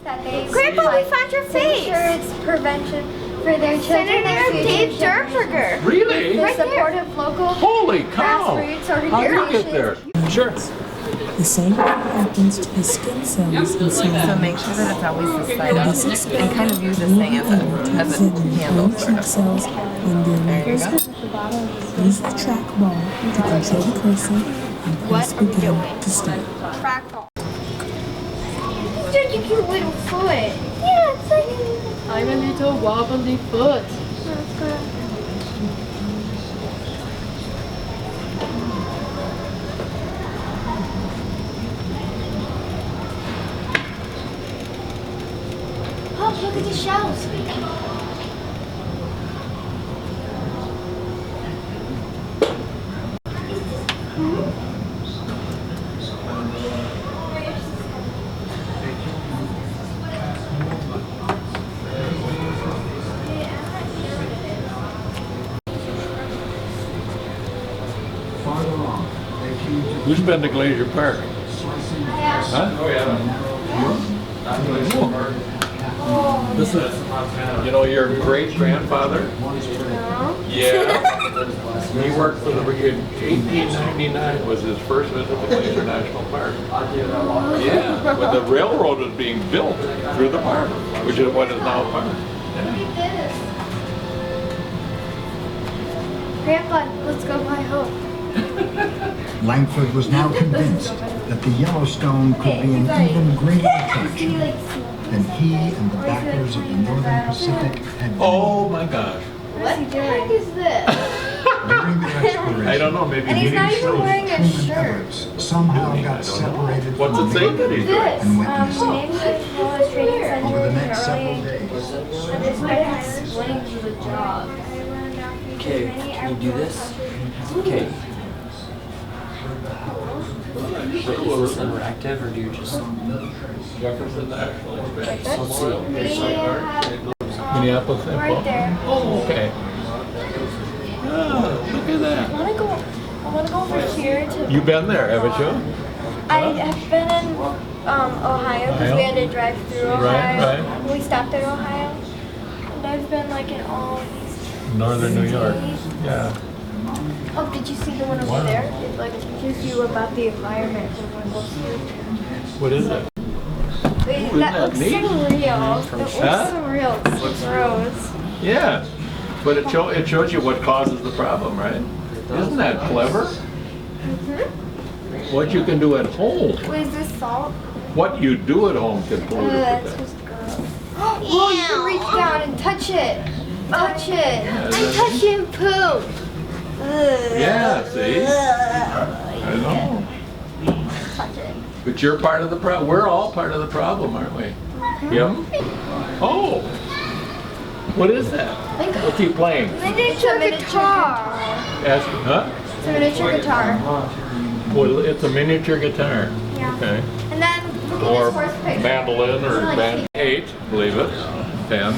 that they Grandpa, we found your face. Sure, it's prevention for their children. Senator Dave Durberger. Really? The Right there. support of local Holy cow! grassroots How'd you get there? Sure. The same thing happens to the skin cells inside. So make sure that it's always the side This up expands and kind of use this thing as a handle cheek sort of. cells when they're nervous. Use the trackball to control the cursor and press begin to start. trackball. Such a cute little foot. Yeah, it's like I'm a little wobbly foot. oh, look at the shells. Who's been to Glacier Park? Huh? Oh, yeah. This is, you know, your great-grandfather? Yeah. He worked for the, in 1899 was his first visit to Glacier National Park. Yeah, when the railroad was being built through the park, which is what is now a park. Grandpa, let's go buy home. Langford was now convinced that the Yellowstone could be an even greater attraction than he and the backers of the Northern Pacific had been. Oh my gosh. What the heck is this? During the exploration, I don't know, maybe And he's he not even wearing a Truman shirt. Everett somehow got separated What's from it the say that he's doing? This, and witnessed the name of the Wallace Trading Center over the in next several early days. this might explain the job. Okay, can you do this? Okay. Is this interactive or do you just... Jefferson National Expansion. Let's see. We have Minneapolis, St. Paul? right there. Oh, okay. Ah, look at that. I want to go over here to. You've been there, haven't you? I have been in Ohio because we had to drive through Ohio. Right. We stopped at Ohio. And I've been like in all these. Northern New York. cities. Yeah. Oh, did you see the one over Wow. there? It like teaches you about the environment of Wimbledon. What is it? Wait, Ooh, that isn't looks that neat? so real. That looks Huh? so real. It's so gross. Yeah. But it shows you what causes the problem, right? Isn't that clever? What you can do at home. Wait, is this salt? What you do at home can pollute it. That's just gross. Oh, you can reach down and touch it. Touch it. I'm touching poop. Yeah, see? I know. Touch it. But you're part of the problem. We're all part of the problem, aren't we? Yep. Oh. What is that? What's he playing? Miniature guitar. Ask, huh? It's a miniature guitar. Well, it's a miniature guitar. Yeah. Okay. And then look Or at this horse picture. mandolin or band 8, believe it. 10.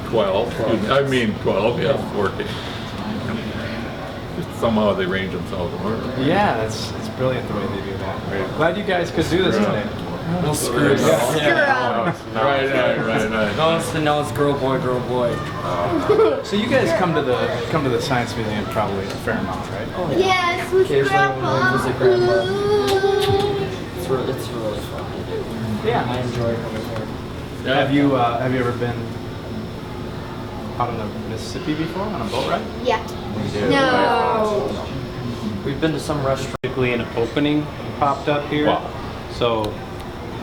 12. I mean 12, yes, 14. Somehow they range themselves apart. Yeah, it's brilliant the way they do that. Right. Glad you guys could do this today. No screws. Right. No, it's girl, boy, girl, boy. So you guys come to the Science Museum probably a fair amount, right? Oh, Yes, with Occasionally when we visit Grandma. Grandpa. It's really fun to do. Yeah. I enjoy coming here. Yeah. Have you ever been out on the Mississippi before on a boat ride? Yeah. No. We've been to some restaurants. Basically an opening popped up here. Wow. So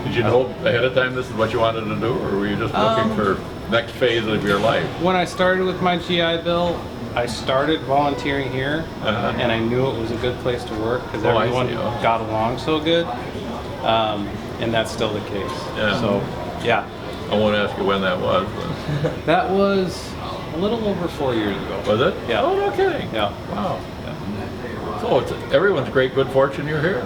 Did you know ahead of time this is what you wanted to do, or were you just looking for next phase of your life? when I started with my GI Bill, I started volunteering here, and I knew it was a good place to work because Oh, I everyone see. Oh. got along so good, and that's still the case. Yeah. So, yeah, I won't ask you when that was, that was a little over 4 years ago. but was it? Yeah. Oh, no kidding. Yeah. Wow. So it's everyone's great good fortune you're here.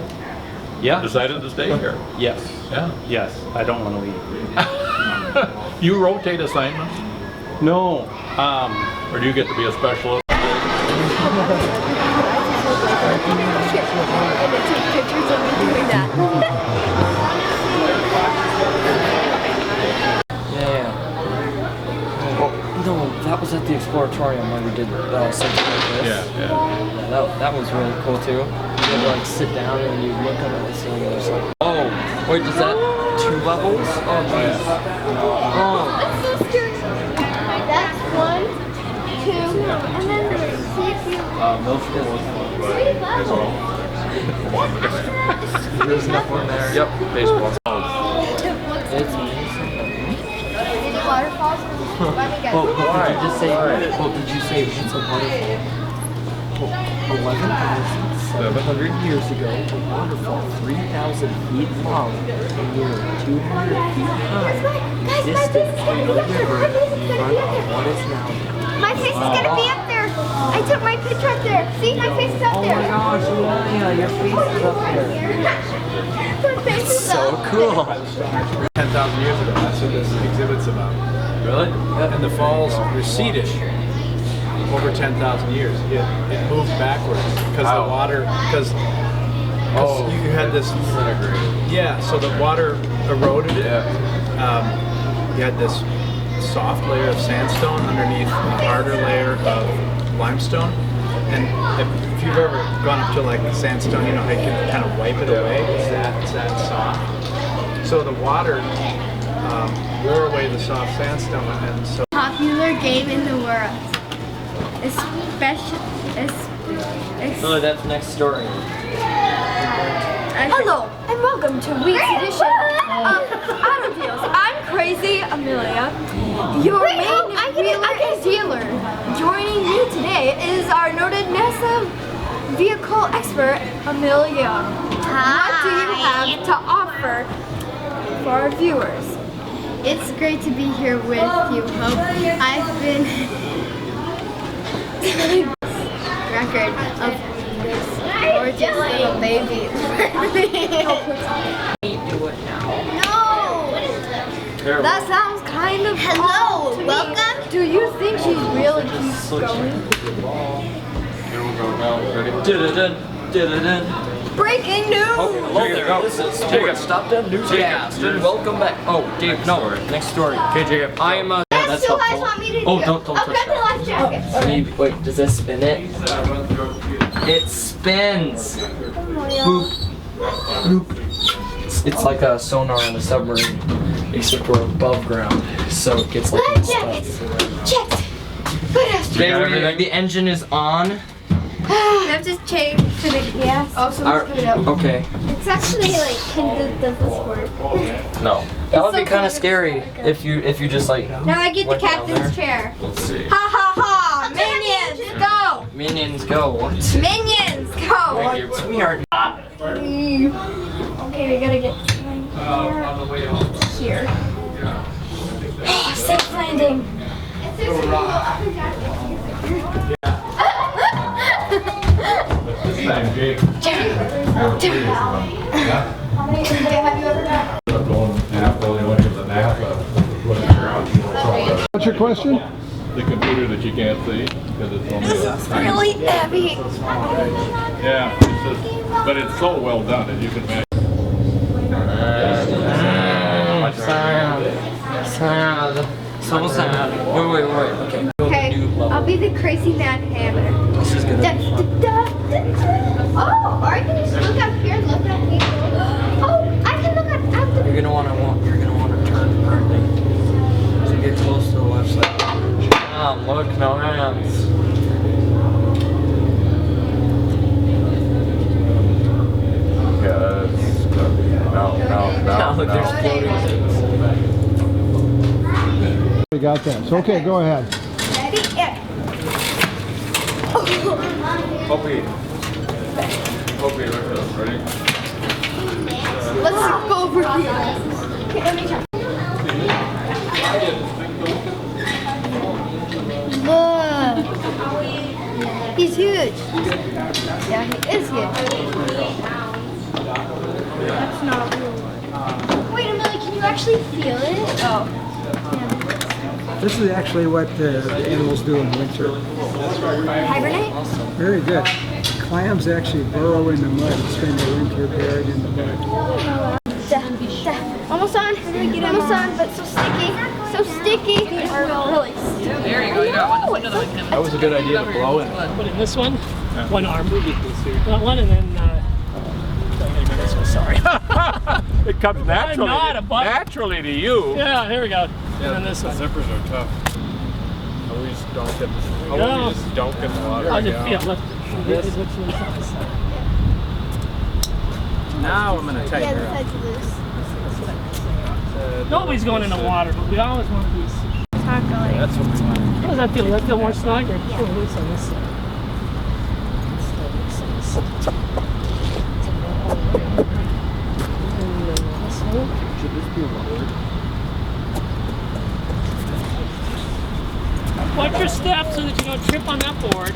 Yeah. Decided to stay here. Yes. Yeah. Yes. I don't want to leave. You rotate assignments, No. or do you get to be a specialist? And to take pictures of me doing that. exploratorium where we did something like this. Yeah. That was really cool too. You had to like sit down and you look up at the ceiling and there's like, oh, wait, is that 2 levels? Oh, geez. Oh. That's 1, 2, and then see if you. Middle school was fun, but baseball. There's nothing there. Yep, baseball. It's amazing. Waterfalls? Let me guess. Well, did you just say, well, did you say it's a waterfall? 11,700 years ago, a waterfall 3,000 feet long and nearly 200 feet high existed on the river in front of what is now. My face is gonna be up there. I took my picture up there. See, my face is up Oh there. my gosh, yeah, your face is up there. My face is So cool. 10,000 years ago. That's what this exhibit's about. Really? And the falls receded over 10,000 years. It moved backwards because the water, because you had this, yeah, so the water eroded it. You had this soft layer of sandstone underneath a harder layer of limestone. And if you've ever gone up to like sandstone, you know how you can kind of wipe it away. It's that soft. So the water wore away the soft sandstone, and so Popular game in the world. Especially. Oh, that's next story. Hello, and welcome to week's edition of Auto Deals. I'm Crazy Amelia, your main wheeler and dealer. Joining me today is our noted NASA vehicle expert, Amelia. What do you have to offer for our viewers? It's great to be here with you, Hope. I've been record of this gorgeous little baby. No! That sounds kind of Hello, to me. welcome. Do you think she's really keeps going? Here we go now. Ready? Dun-dun-dun. Breaking news! Hello there, this is Jacob. Stop that newscast and welcome back. Oh, Dave, no, next story. Okay, Jacob. I am That's what you guys want me to do. Oh, don't touch grab the life jacket. Maybe, wait, does this spin it? It spins. Boop. Boop. It's like a sonar on a submarine, except we're above ground, so it gets like Life jackets. Checked. Good ass. The engine is on. We have to change to the gas. Also, let's put it up. Okay. It's actually like, does this work? No. That would be kind of scary if you just like. Now I get the went down captain's there. chair. Let's see. Ha ha ha! Minions, go! Minions go. What? Minions, go! We are. Okay, we gotta get here. Oh, safe landing. What's your question? The computer that you can't see because it's only. This is really heavy. Yeah, it's just, but it's so well done that you can manage. Sad. So sad. Wait. Okay. Okay, I'll be the crazy Mad Hammer. This is gonna be fun. Oh, or I can just look up here and look at me. Oh, I can look at after. You're gonna wanna turn currently. So get close to the left side. Look, no hands. Yeah, it's gonna be Now look, there's floating. We got that. So, okay, go ahead. Ready? Yeah. Hoppy, look at this, ready? Let's go over here. Okay, let me try. Look. He's huge. Yeah, he is huge. That's not a real one. Wait a minute, can you actually feel it? Oh. This is actually what the animals do in winter. Hibernate? Very good. Clams actually burrow in the mud and spend the winter buried in the mud. Almost on. Almost on, but so sticky. So sticky. These are really sticky. There you go. You got one. Another one coming. That was a good idea to blow in. Put in this one, one arm. That one, and then. This one, sorry. It comes naturally. I'm not a button. Naturally to you. Yeah, here we go. Yeah, And then this one. zippers are tough. Always don't get the go. always just don't get the water. I'll just Yeah. lift This. it. Which one's this? Now I'm gonna tighten Yeah, her the up. sides of this. Nobody's going into water, but we always want to be. That's what we want. How does that feel? Does that feel more snug or feel loose on this side? Should this be lowered? Watch your step so that you don't trip on that board.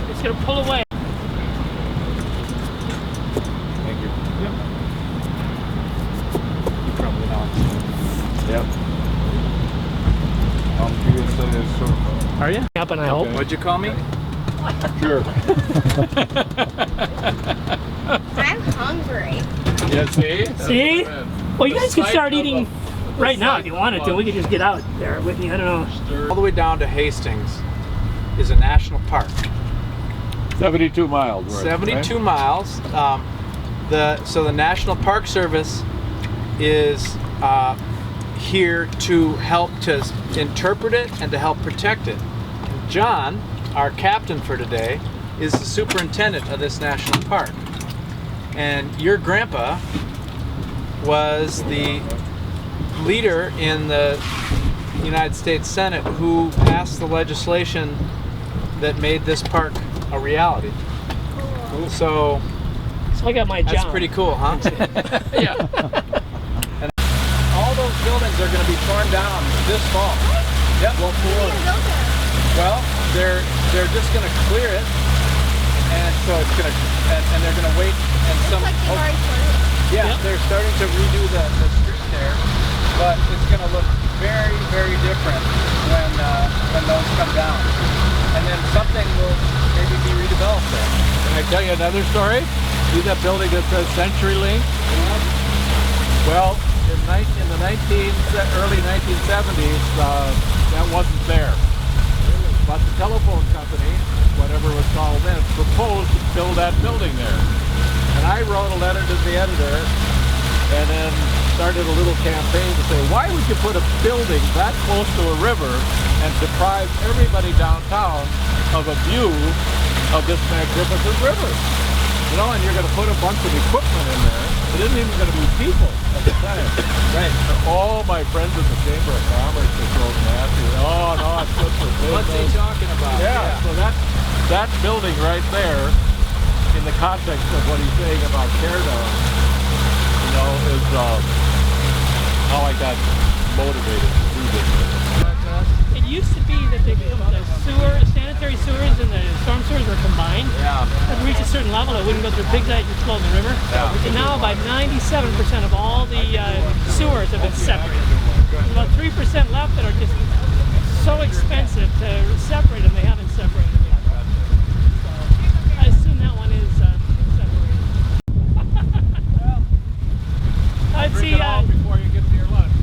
It's going to pull away. Thank you. Yep. You probably not. Yep. Are you? Up, and I hope. What'd you call me? Sure. I'm hungry. Yeah, see? See? Well, you guys could start eating right now if you wanted to. We could just get out there with me. I don't know. All the way down to Hastings is a national park. 72 miles. Worth, 72 right? miles. So the National Park Service is here to help to interpret it and to help protect it. John, our captain for today, is the superintendent of this national park. And your grandpa was the leader in the United States Senate who passed the legislation that made this park a reality. So I got my job. that's pretty cool, huh? Yeah. And all those buildings are going to be torn down this fall. Yep. Well, they're just going to clear it, and so it's going to, and they're going to wait, and some. Yeah, they're starting to redo the street there, but it's going to look very, very different when those come down, and then something will maybe be redeveloped there. Can I tell you another story? See that building that says CenturyLink? Well, in the early 1970s, that wasn't there. But the telephone company, whatever it was called then, proposed to build that building there. And I wrote a letter to the editor and then started a little campaign to say, why would you put a building that close to a river and deprive everybody downtown of a view of this magnificent river? You know, and you're going to put a bunch of equipment in there. It isn't even going to be people at the time. Right. All my friends in the Chamber of Commerce are so nasty. Oh, no, it's good for business. What's he talking about? Yeah, so that building right there, in the context of what he's saying about Teardown, you know, is how I got motivated to do this. It used to be that the sanitary sewers and the storm sewers were combined. Yeah. If it reached a certain level, it wouldn't go through Big Dike and flow in the river. Yeah. And now about 97% of all the sewers have been separated. There's about 3% left that are just so expensive to separate them, they haven't separated them yet. So I assume that one is separated. Let's see. Before you get to your lunch.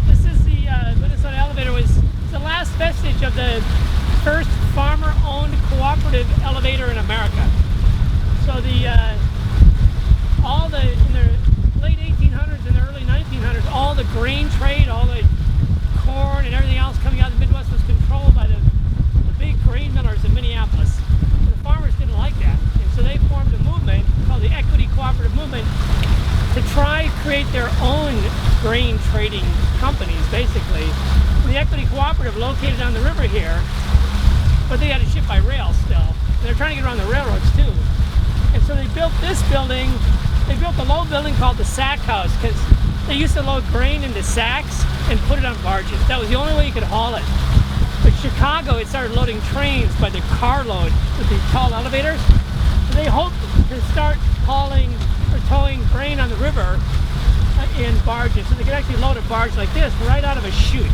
This is the Minnesota Elevator. Was the last vestige of the first farmer-owned cooperative elevator in America. So in the late 1800s and the early 1900s, all the grain trade, all the corn and everything else coming out of the Midwest was controlled by the big grain millers in Minneapolis. And the farmers didn't like that, and so they formed a movement called the Equity Cooperative Movement to try to create their own grain trading companies, basically. The Equity Cooperative located on the river here, but they had to ship by rail still. They're trying to get around the railroads too. And so they built this building. They built a low building called the Sack House because they used to load grain into sacks and put it on barges. That was the only way you could haul it. But Chicago, it started loading trains by the carload with these tall elevators. So they hoped to start hauling or towing grain on the river in barges. So they could actually load a barge like this right out of a chute.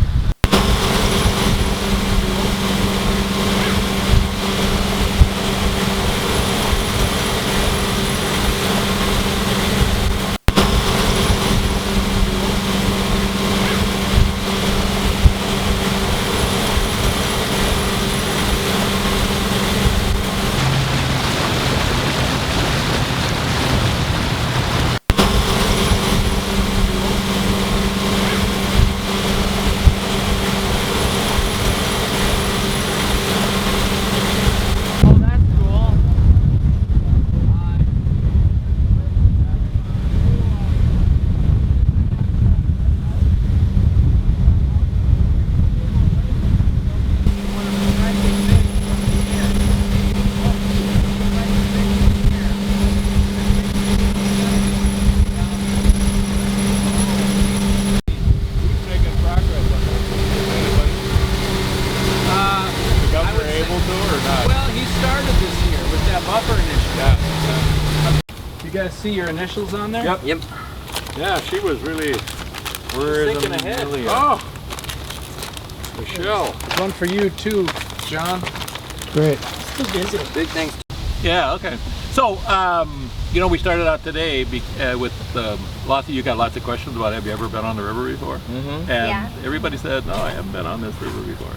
guys see your initials on there? Yep. Yep. Yeah, she was really. Where is thinking ahead. Amelia? Oh, Michelle. One for you too, John. Great. Still busy. Big thanks. Yeah. Okay. So, you know, we started out today with lots of you got lots of questions about have you ever been on the river before? Mm-hmm. And everybody said no, I haven't been on this river before.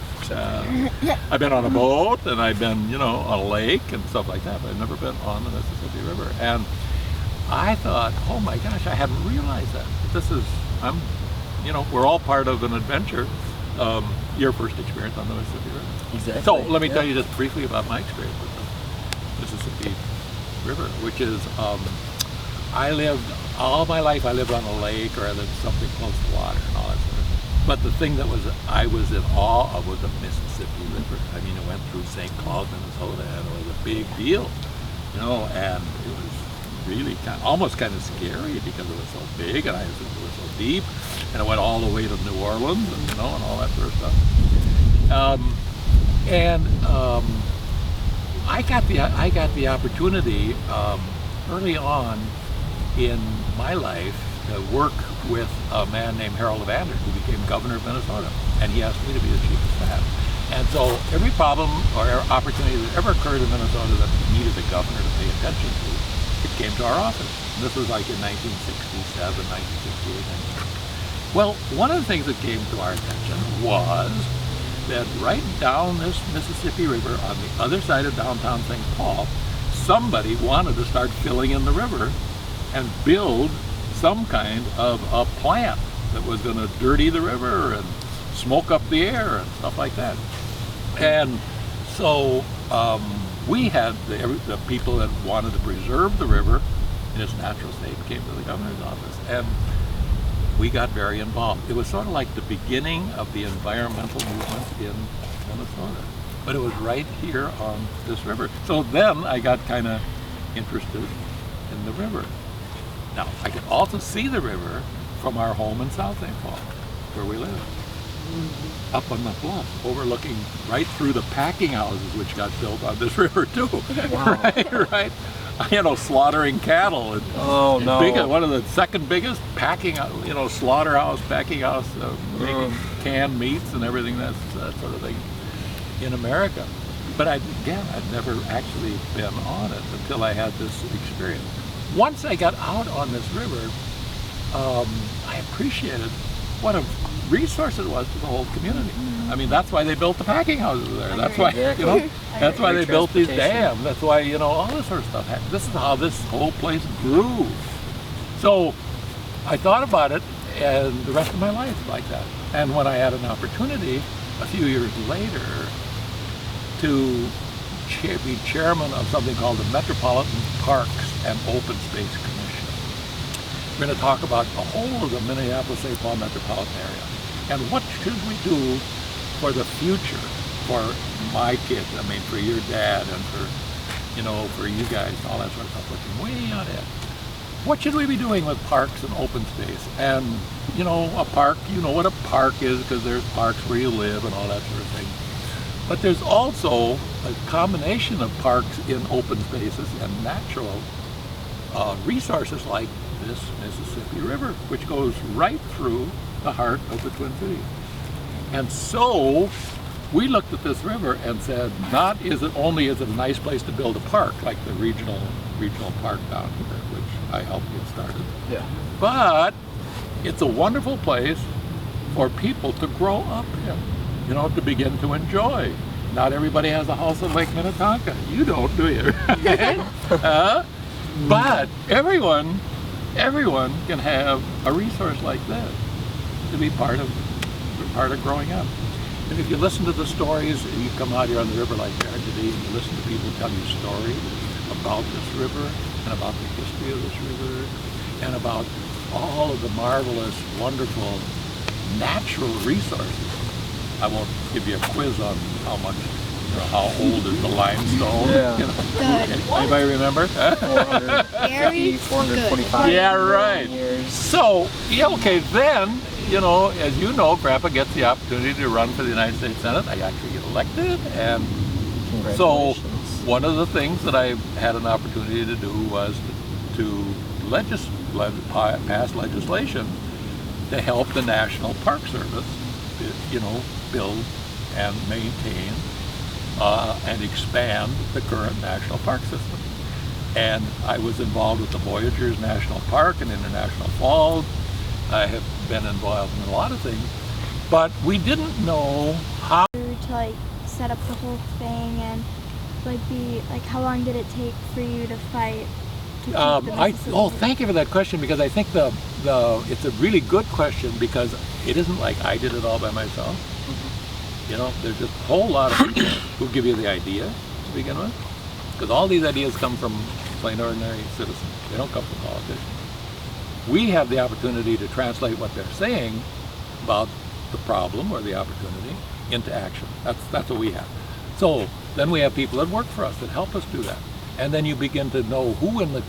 I've been on a boat and I've been, you know, on a lake and stuff like that, but I've never been on the Mississippi River. And I thought, oh my gosh, I hadn't realized that. You know, we're all part of an adventure. Your first experience on the Mississippi River. Exactly. So let me tell you just briefly about my experience with the Mississippi River, which is I lived all my life. I lived on a lake or I lived something close to water and all that sort of thing. But the thing that I was in awe of was the Mississippi River. I mean, it went through St. Cloud, Minnesota, and it was a big deal, you know. And it was really almost kind of scary because it was so big and it was so deep, and it went all the way to New Orleans, and, you know, and all that sort of stuff. I got the opportunity early on in my life to work with a man named Harold Evander, who became governor of Minnesota, and he asked me to be the chief of staff. And so every problem or opportunity that ever occurred in Minnesota that needed a governor to pay attention to, it came to our office. And this was like in 1967, 1968. Well, one of the things that came to our attention was that right down this Mississippi River on the other side of downtown St. Paul, somebody wanted to start filling in the river and build some kind of a plant that was going to dirty the river and smoke up the air and stuff like that. And so we had the people that wanted to preserve the river in its natural state came to the governor's office, and we got very involved. It was sort of like the beginning of the environmental movement in Minnesota, but it was right here on this river. So then I got kind of interested in the river. Now, I could also see the river from our home in South St. Paul, where we live, up on the bluff, overlooking right through the packing houses which got built on this river too. Wow. Right. You know, slaughtering cattle. And one of the second biggest packing, you know, slaughterhouse, packing house, making canned meats and everything, that sort of thing in America. But I'd never actually been on it until I had this experience. Once I got out on this river, I appreciated what a resource it was to the whole community. I mean, that's why they built the packing houses there. That's why, you know, that's why they built these dams. That's why, you know, all this sort of stuff happened. This is how this whole place grew. So I thought about it and the rest of my life like that. And when I had an opportunity a few years later to be chairman of something called the Metropolitan Parks and Open Space Commission. We're going to talk about the whole of the Minneapolis-St. Paul metropolitan area. And what should we do for the future, for my kids, I mean, for your dad and for, you know, for you guys, all that sort of stuff, looking way out ahead. What should we be doing with parks and open space? And, you know, a park, you know what a park is, because there's parks where you live and all that sort of thing. But there's also a combination of parks in open spaces and natural resources like this Mississippi River, which goes right through the heart of the Twin Cities. And so we looked at this river and said, not is it only is it a nice place to build a park, like the regional park down here, which I helped get started. Yeah. But it's a wonderful place for people to grow up in, you know, to begin to enjoy. Not everybody has a house on Lake Minnetonka. You don't, do you? But everyone can have a resource like this to be part of growing up. And if you listen to the stories, you come out here on the river like tragedy, and you listen to people tell you stories about this river and about the history of this river and about all of the marvelous, wonderful natural resources. I won't give you a quiz on how much, you know, how old is the limestone. Yeah. You know. Anybody remember? 425. Yeah, right. So, yeah, okay, then, you know, as you know, Grandpa gets the opportunity to run for the United States Senate. I actually get elected, and so one of the things that I had an opportunity to do was to pass legislation to help the National Park Service, you know, build and maintain and expand the current national park system. And I was involved with the Voyageurs National Park and International Falls. I have been involved in a lot of things, but we didn't know how to like set up the whole thing, and like how long did it take for you to fight to keep the thank you for that question, because I think it's a really good question, because it isn't like I did it all by myself. You know, there's just a whole lot of people who give you the idea to begin with, because all these ideas come from plain ordinary citizens. They don't come from politicians. We have the opportunity to translate what they're saying about the problem or the opportunity into action. That's what we have. So then we have people that work for us that help us do that, and then you begin to know who in the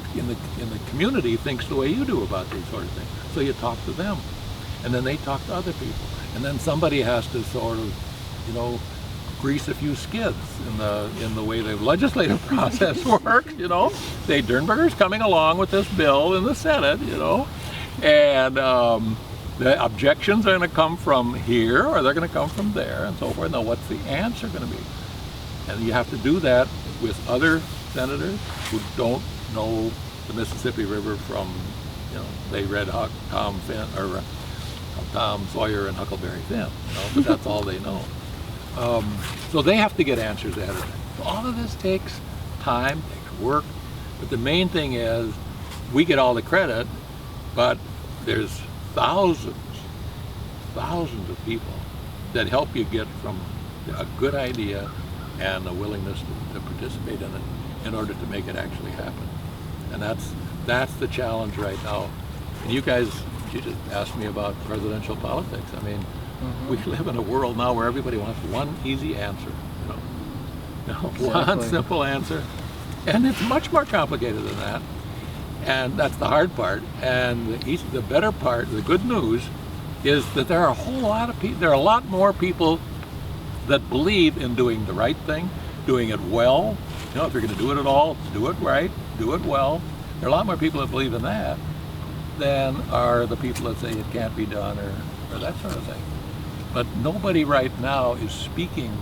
community thinks the way you do about these sort of things. So you talk to them, and then they talk to other people, and then somebody has to sort of, you know, grease a few skids in the way the legislative process works. You know, say Dernberger's coming along with this bill in the Senate, you know, and the objections are going to come from here or they're going to come from there and so forth. Now, what's the answer going to be? And you have to do that with other senators who don't know the Mississippi River from, you know, they read Tom Sawyer and Huckleberry Finn, you know, but that's all they know. So they have to get answers ahead of time. So all of this takes time, takes work, but the main thing is we get all the credit, but there's thousands of people that help you get from a good idea and a willingness to participate in it in order to make it actually happen. And that's the challenge right now. And you guys, you just asked me about presidential politics. I mean, we live in a world now where everybody wants one easy answer, you know, one simple answer, and it's much more complicated than that. And that's the hard part. And the better part, the good news, is that there are a whole lot of people. There are a lot more people that believe in doing the right thing, doing it well. You know, if you're going to do it at all, do it right, do it well. There are a lot more people that believe in that than are the people that say it can't be done or that sort of thing. But nobody right now is speaking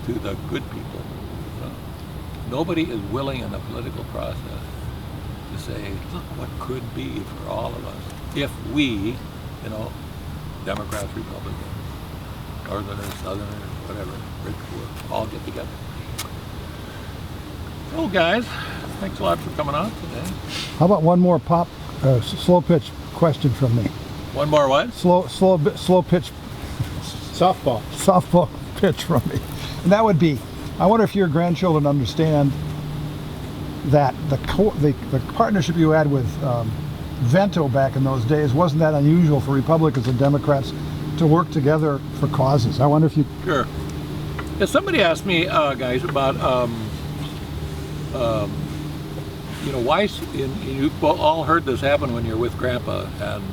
to the good people. Nobody is willing in the political process to say, look what could be for all of us if we, you know, Democrats, Republicans, Northerners, Southerners, whatever, rich, poor, all get together. So guys, thanks a lot for coming on today. How about one more slow pitch question from me? One more what? Slow pitch. Softball pitch from me. And that would be, I wonder if your grandchildren understand that the partnership you had with Vento back in those days wasn't that unusual for Republicans and Democrats to work together for causes. I wonder if you... Sure. Yeah, somebody asked me, guys, about, you know, why, you've all heard this happen when you're with Grandpa, and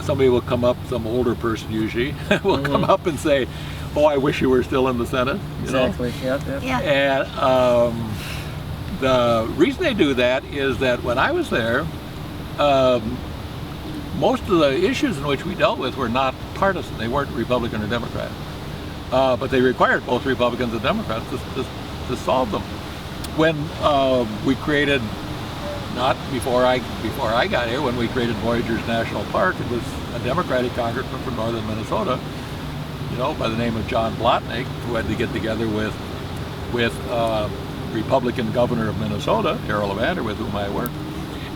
somebody will come up, some older person usually, will come up and say, oh, I wish you were still in the Senate. You know? Yep. And the reason they do that is that when I was there, most of the issues in which we dealt with were not partisan. They weren't Republican or Democrat. But they required both Republicans and Democrats to solve them. When we created, not before I got here, when we created Voyageurs National Park, it was a Democratic congressman from northern Minnesota, you know, by the name of John Blotnick, who had to get together with Republican governor of Minnesota, Harold Evander, with whom I worked.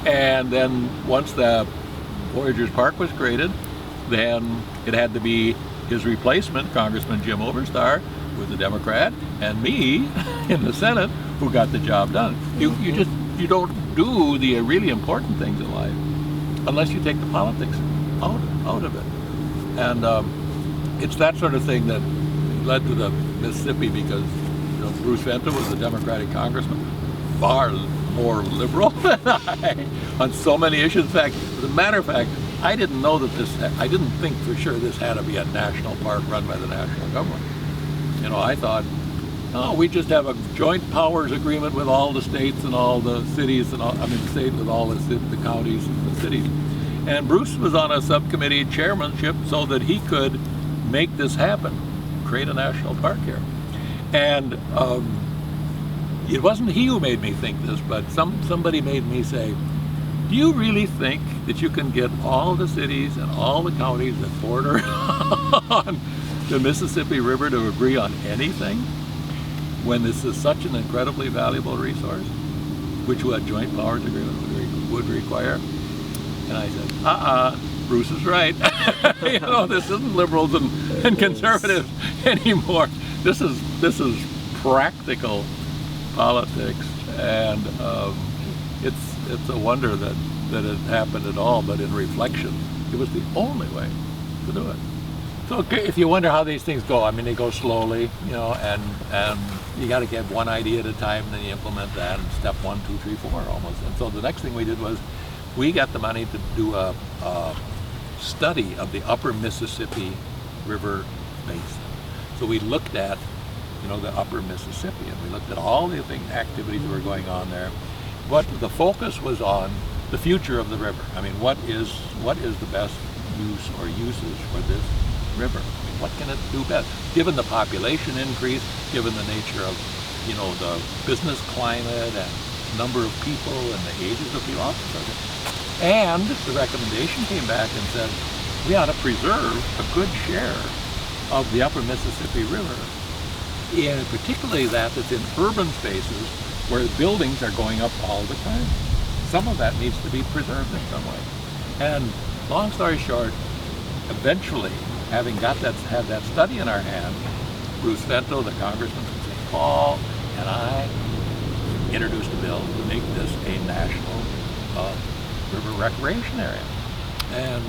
And then once the Voyageurs Park was created, then it had to be his replacement, Congressman Jim Oberstar, who was a Democrat, and me in the Senate, who got the job done. You don't do the really important things in life unless you take the politics out of it. And it's that sort of thing that led to the Mississippi, because, you know, Bruce Vento was a Democratic congressman, far more liberal than I on so many issues. In fact, as a matter of fact, I didn't know that I didn't think for sure this had to be a national park run by the national government. You know, I thought No, we just have a joint powers agreement with all the states and all the cities and all, I mean, the state with all the counties and the cities. And Bruce was on a subcommittee chairmanship so that he could make this happen, create a national park here. And it wasn't he who made me think this, but somebody made me say, do you really think that you can get all the cities and all the counties that border on the Mississippi River to agree on anything when this is such an incredibly valuable resource, which a joint powers agreement would require? And I said, Bruce is right. You know, this isn't liberals and conservatives anymore. This is practical politics, and it's a wonder that it happened at all. But in reflection, it was the only way to do it. So if you wonder how these things go, I mean, they go slowly, you know, and you got to get one idea at a time, and then you implement that, and step 1, 2, 3, 4 almost. And so the next thing we did was we got the money to do a study of the upper Mississippi River basin. So we looked at, you know, the upper Mississippi, and we looked at all the activities that were going on there. But the focus was on the future of the river. I mean, what is the best use or usage for this river? I mean, what can it do best? Given the population increase, given the nature of, you know, the business climate and number of people and the ages of people. And the recommendation came back and said, we ought to preserve a good share of the upper Mississippi River, and particularly that's in urban spaces where buildings are going up all the time. Some of that needs to be preserved in some way. And long story short, eventually, having had that study in our hand, Bruce Vento, the congressman from St. Paul, and I introduced a bill to make this a national river recreation area. And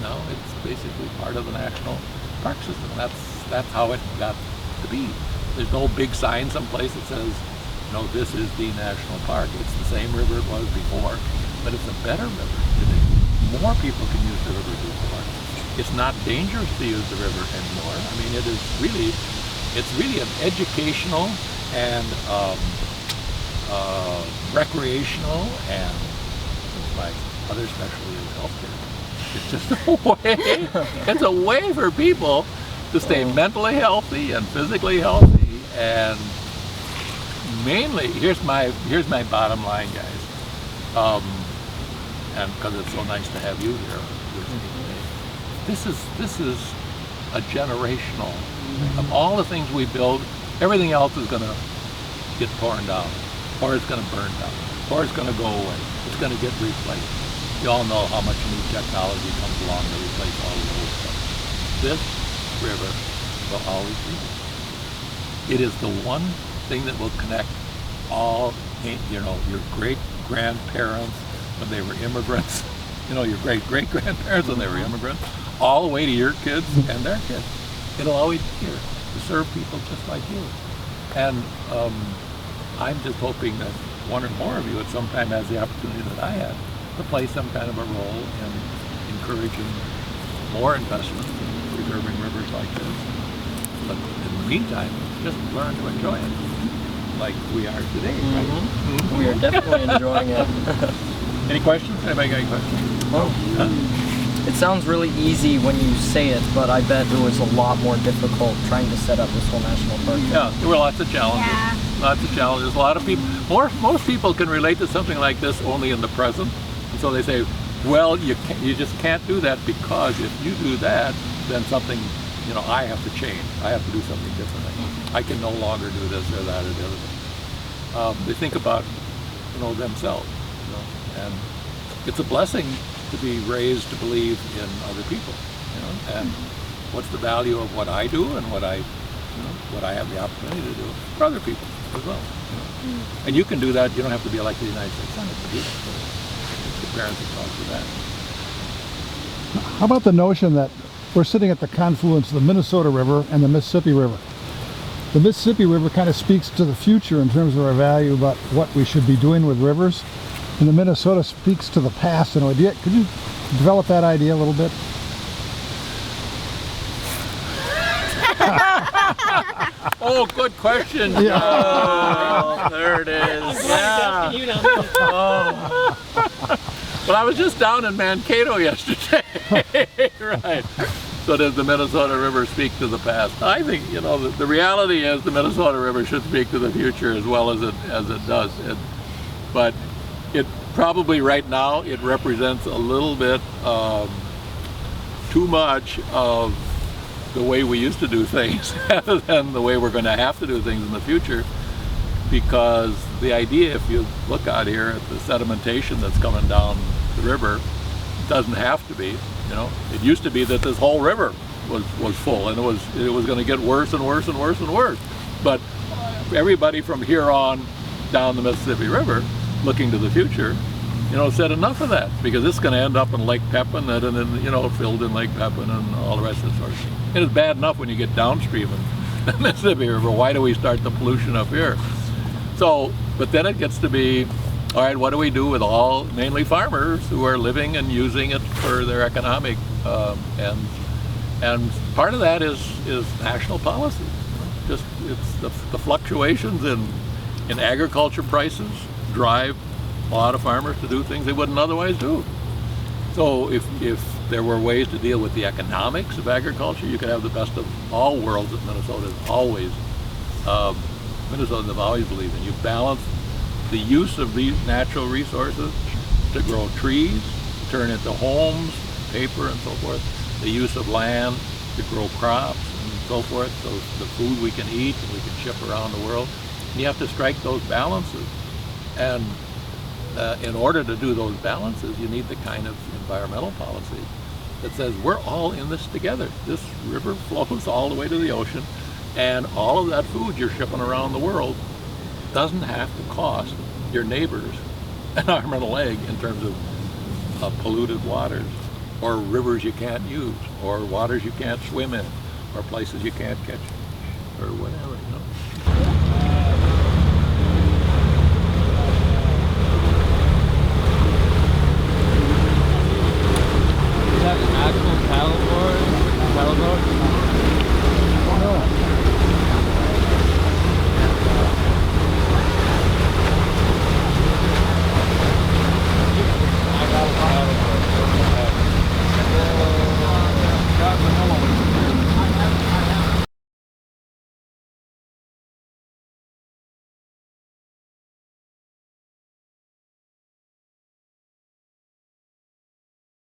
now it's basically part of the national park system. That's how it got to be. There's no big sign someplace that says, no, this is the national park. It's the same river it was before, but it's a better river today. More people can use the river before. It's not dangerous to use the river anymore. I mean, it's really an educational and recreational, and my other specialty is healthcare. It's just a way. It's a way for people to stay mentally healthy and physically healthy. And mainly, here's my bottom line, guys. And because it's so nice to have you here with me today. This is a generational thing. Of all the things we build, everything else is going to get torn down, or it's going to burn down, or it's going to go away. It's going to get replaced. You all know how much new technology comes along to replace all the old stuff. This river will always be there. It is the one thing that will connect all, you know, your great-grandparents when they were immigrants, you know, your great-great-grandparents when they were immigrants, all the way to your kids and their kids. It'll always be here to serve people just like you. And I'm just hoping that one or more of you at some time has the opportunity that I had to play some kind of a role in encouraging more investment in preserving rivers like this. But in the meantime, just learn to enjoy it, like we are today, right? Mm-hmm. We are definitely enjoying it. Any questions? Anybody got any questions? Well, it sounds really easy when you say it, but I bet it was a lot more difficult trying to set up this whole national park. Yeah, there were lots of challenges. Yeah. Lots of challenges. A lot of people, most people can relate to something like this only in the present. And so they say, well, you just can't do that, because if you do that, then something, you know, I have to change. I have to do something differently. I can no longer do this or that or the other thing. They think about, you know, themselves. You know, and it's a blessing to be raised to believe in other people. You know, and what's the value of what I do and what I have the opportunity to do for other people as well. You know? And you can do that. You don't have to be elected to the United States Senate to do that. The parents have taught you that. How about the notion that we're sitting at the confluence of the Minnesota River and the Mississippi River? The Mississippi River kind of speaks to the future in terms of our value about what we should be doing with rivers, and the Minnesota speaks to the past in a way. Could you develop that idea a little bit? Oh, good question. Yeah. Oh, there it is. Yeah. Oh. Well, I was just down in Mankato yesterday. Right. So does the Minnesota River speak to the past? I think, you know, the reality is the Minnesota River should speak to the future as well as it does. But it probably right now it represents a little bit too much of the way we used to do things rather than the way we're going to have to do things in the future. Because the idea, if you look out here at the sedimentation that's coming down the river, it doesn't have to be. You know, it used to be that this whole river was full, and it was going to get worse and worse and worse and worse. But everybody from here on down the Mississippi River, looking to the future, you know, said enough of that, because it's going to end up in Lake Pepin and then, you know, filled in Lake Pepin and all the rest of the sort of thing. It is bad enough when you get downstream in the Mississippi River. Why do we start the pollution up here? So, but then it gets to be, all right, what do we do with all, mainly farmers, who are living and using it for their economic, and part of that is national policy. Just, it's the fluctuations in agriculture prices drive a lot of farmers to do things they wouldn't otherwise do. So if there were ways to deal with the economics of agriculture, you could have the best of all worlds that Minnesotans have always believed in. You balance the use of these natural resources to grow trees, turn into homes, paper and so forth, the use of land to grow crops and so forth, so the food we can eat and we can ship around the world. And you have to strike those balances. And in order to do those balances, you need the kind of environmental policy that says we're all in this together. This river flows all the way to the ocean, and all of that food you're shipping around the world doesn't have to cost your neighbors an arm and a leg in terms of polluted waters, or rivers you can't use, or waters you can't swim in, or places you can't catch, or whatever, you know. Is that an actual paddleboard?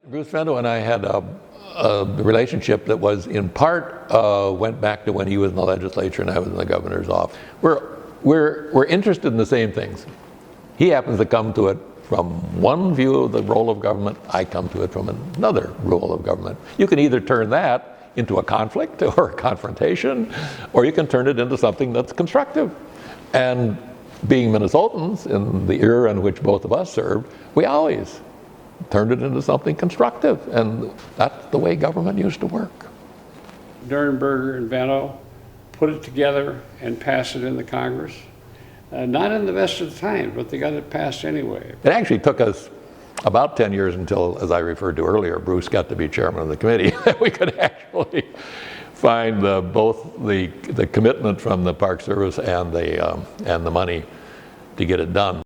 Bruce Vento and I had a relationship that was in part went back to when he was in the legislature and I was in the governor's office. We're interested in the same things. He happens to come to it from one view of the role of government. I come to it from another role of government. You can either turn that into a conflict or a confrontation, or you can turn it into something that's constructive. And being Minnesotans in the era in which both of us served, we always turned it into something constructive, and that's the way government used to work. Durenberger and Vento put it together and passed it in the Congress. Not in the best of the times, but they got it passed anyway. It actually took us about 10 years until, as I referred to earlier, Bruce got to be chairman of the committee, that we could actually find both the commitment from the Park Service and the money to get it done.